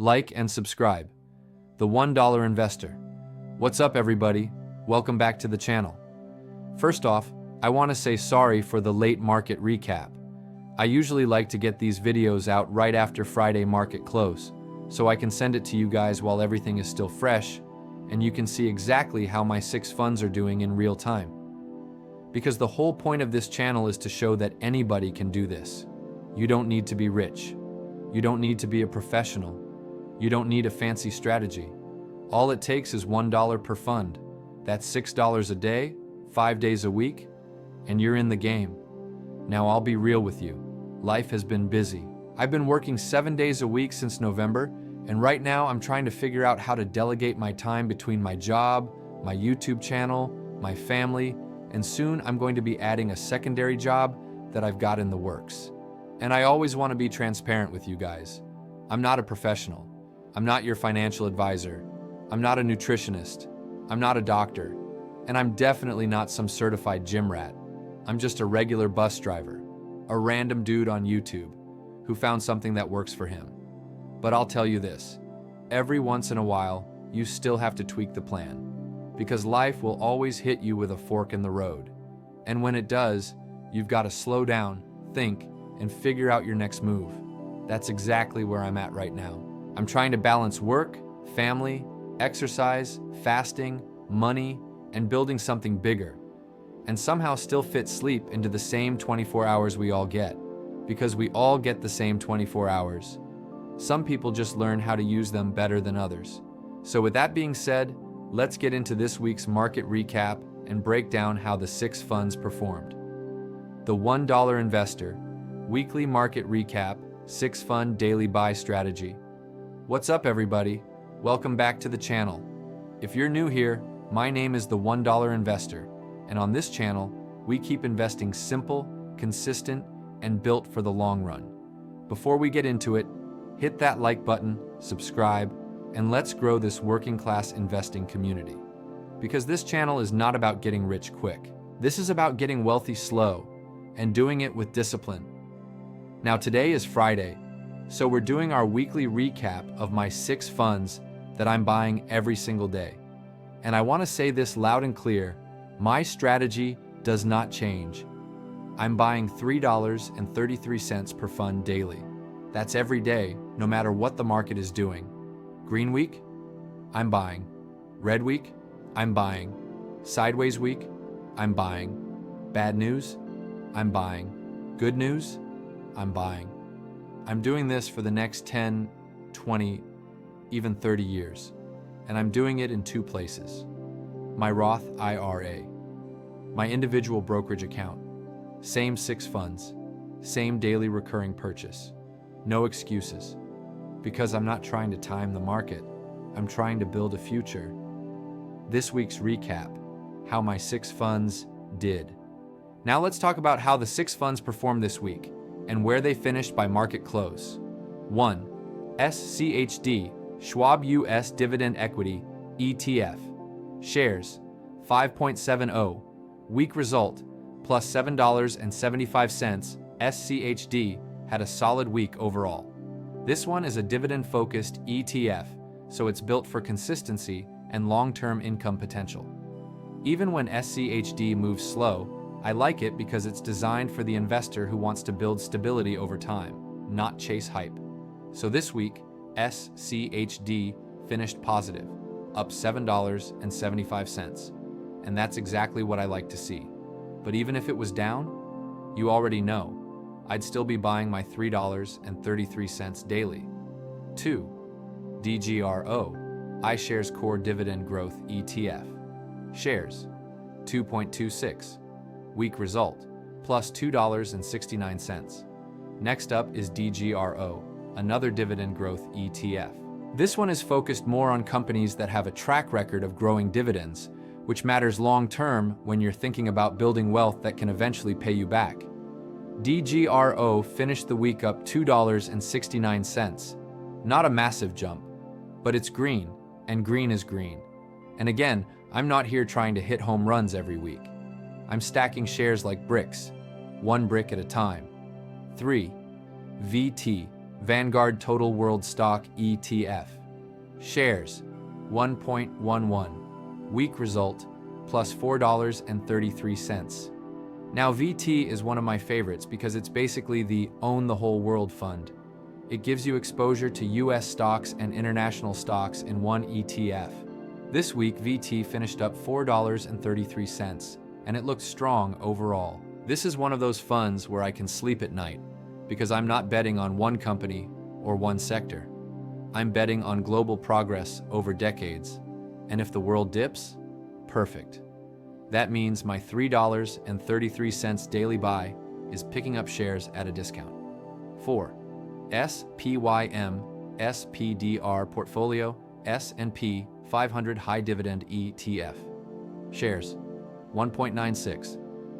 like, and subscribe. The $1 Investor. What's up, everybody? Welcome back to the channel. First off, I want to say sorry for the late market recap. I usually like to get these videos out right after Friday market close, so I can send it to you guys while everything is still fresh, and you can see exactly how my 6 funds are doing in real time. Because the whole point of this channel is to show that anybody can do this. You don't need to be rich. You don't need to be a professional. You don't need a fancy strategy. All it takes is $1 per fund. That's $6 a day, 5 days a week, and you're in the game. Now I'll be real with you. Life has been busy. I've been working 7 days a week since November, and right now I'm trying to figure out how to delegate my time between my job, my YouTube channel, my family, and soon I'm going to be adding a secondary job that I've got in the works. And I always want to be transparent with you guys. I'm not a professional. I'm not your financial advisor. I'm not a nutritionist. I'm not a doctor. And I'm definitely not some certified gym rat. I'm just a regular bus driver, a random dude on YouTube who found something that works for him. But I'll tell you this, every once in a while, you still have to tweak the plan, because life will always hit you with a fork in the road. And when it does, you've got to slow down, think, and figure out your next move. That's exactly where I'm at right now. I'm trying to balance work, family, exercise, fasting, money, and building something bigger, and somehow still fit sleep into the same 24 hours we all get, because we all get the same 24 hours. Some people just learn how to use them better than others. So with that being said, let's get into this week's market recap and break down how the 6 funds performed. The $1 Investor, Weekly Market Recap, 6 Fund Daily Buy Strategy. What's up, everybody? Welcome back to the channel. If you're new here, my name is the $1 Investor, and on this channel, we keep investing simple, consistent, and built for the long run. Before we get into it, hit that like button, subscribe, and let's grow this working-class investing community. Because this channel is not about getting rich quick. This is about getting wealthy slow and doing it with discipline. Now today is Friday, so we're doing our weekly recap of my 6 funds that I'm buying every single day. And I want to say this loud and clear, my strategy does not change. I'm buying $3.33 per fund daily. That's every day, no matter what the market is doing. Green week, I'm buying. Red week, I'm buying. Sideways week, I'm buying. Bad news, I'm buying. Good news, I'm buying. I'm doing this for the next 10, 20, even 30 years. And I'm doing it in 2 places. My Roth IRA, my individual brokerage account, same 6 funds, same daily recurring purchase. No excuses. Because I'm not trying to time the market, I'm trying to build a future. This week's recap, how my 6 funds did. Now let's talk about how the 6 funds performed this week and where they finished by market close. 1. SCHD, Schwab US Dividend Equity, ETF. Shares, 5.70. Week result, plus $7.75. SCHD had a solid week overall. This one is a dividend-focused ETF, so it's built for consistency and long-term income potential. Even when SCHD moves slow, I like it because it's designed for the investor who wants to build stability over time, not chase hype. So this week, SCHD finished positive, up $7.75. And that's exactly what I like to see. But even if it was down, you already know, I'd still be buying my $3.33 daily. 2. DGRO, iShares Core Dividend Growth ETF. Shares, 2.26. Week result, plus $2.69. Next up is DGRO, another dividend growth ETF. This one is focused more on companies that have a track record of growing dividends, which matters long-term when you're thinking about building wealth that can eventually pay you back. DGRO finished the week up $2.69. Not a massive jump, but it's green, and green is green. And again, I'm not here trying to hit home runs every week. I'm stacking shares like bricks, one brick at a time. 3. VT, Vanguard Total World Stock ETF. Shares, 1.11. Week result, plus $4.33. Now VT is one of my favorites because it's basically the Own the Whole World fund. It gives you exposure to US stocks and international stocks in one ETF. This week, VT finished up $4.33, and it looks strong overall. This is one of those funds where I can sleep at night because I'm not betting on one company or one sector. I'm betting on global progress over decades. And if the world dips, perfect. That means my $3.33 daily buy is picking up shares at a discount. 4. SPYM SPDR Portfolio S&P 500 High Dividend ETF. Shares, 1.96.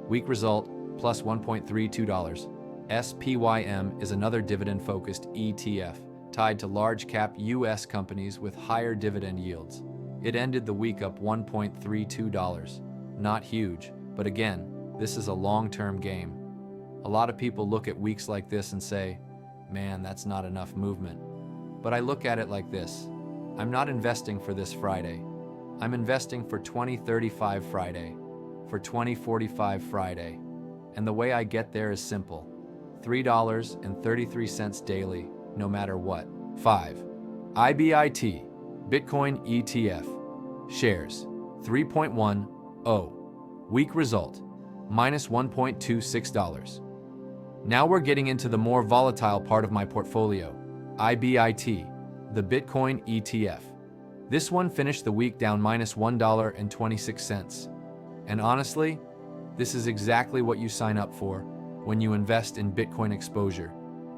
Week result, plus $1.32. SPYM is another dividend-focused ETF tied to large-cap U.S. companies with higher dividend yields. It ended the week up $1.32. Not huge, but again, this is a long-term game. A lot of people look at weeks like this and say, man, that's not enough movement. But I look at it like this. I'm not investing for this Friday. I'm investing for 2035 Friday, for 2045 Friday. And the way I get there is simple. $3.33 daily, no matter what. 5. IBIT, Bitcoin ETF. Shares, 3.10. Week result, minus $1.26. Now we're getting into the more volatile part of my portfolio, IBIT, the Bitcoin ETF. This one finished the week down minus $1.26. And honestly, this is exactly what you sign up for when you invest in Bitcoin exposure.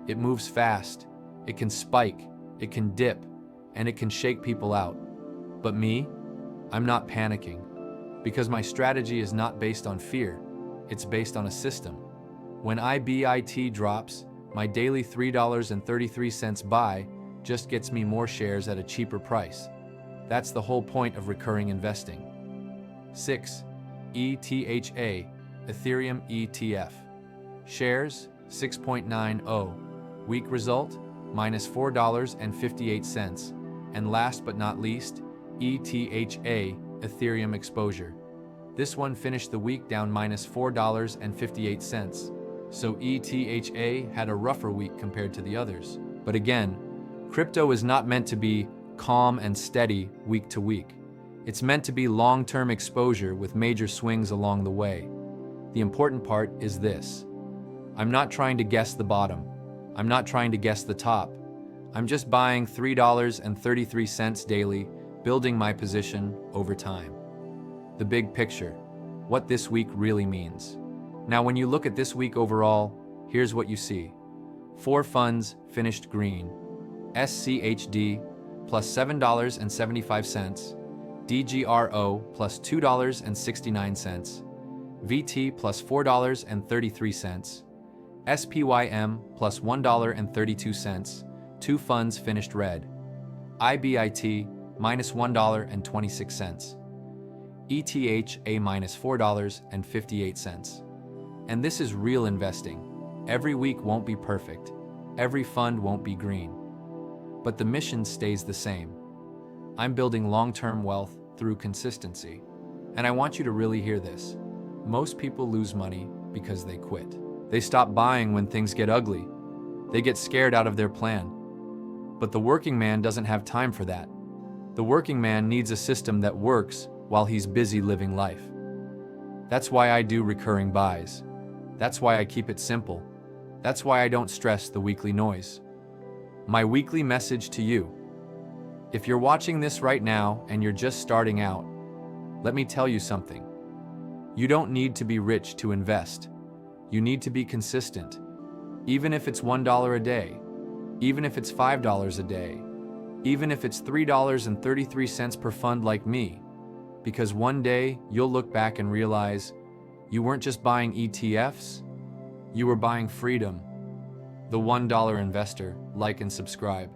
It moves fast, it can spike, it can dip, and it can shake people out. But me, I'm not panicking, because my strategy is not based on fear, it's based on a system. When IBIT drops, my daily $3.33 buy just gets me more shares at a cheaper price. That's the whole point of recurring investing. 6. ETHA, Ethereum ETF. Shares, 6.90. Week result, minus $4.58. And last but not least, ETHA, Ethereum exposure. This one finished the week down minus $4.58. So ETHA had a rougher week compared to the others. But again, crypto is not meant to be calm and steady week to week. It's meant to be long-term exposure with major swings along the way. The important part is this. I'm not trying to guess the bottom. I'm not trying to guess the top. I'm just buying $3.33 daily, building my position over time. The big picture, what this week really means. Now, when you look at this week overall, here's what you see. 4 funds finished green. SCHD plus $7.75, DGRO plus $2.69, VT plus $4.33, SPYM plus $1.32, 2 funds finished red. IBIT minus $1.26, ETHA minus $4.58. And this is real investing. Every week won't be perfect. Every fund won't be green. But the mission stays the same. I'm building long-term wealth through consistency. And I want you to really hear this. Most people lose money because they quit. They stop buying when things get ugly. They get scared out of their plan. But the working man doesn't have time for that. The working man needs a system that works while he's busy living life. That's why I do recurring buys. That's why I keep it simple. That's why I don't stress the weekly noise. My weekly message to you. If you're watching this right now and you're just starting out, let me tell you something. You don't need to be rich to invest. You need to be consistent. Even if it's $1 a day, even if it's $5 a day, even if it's $3.33 per fund like me, because one day you'll look back and realize you weren't just buying ETFs, you were buying freedom. The $1 investor, like and subscribe.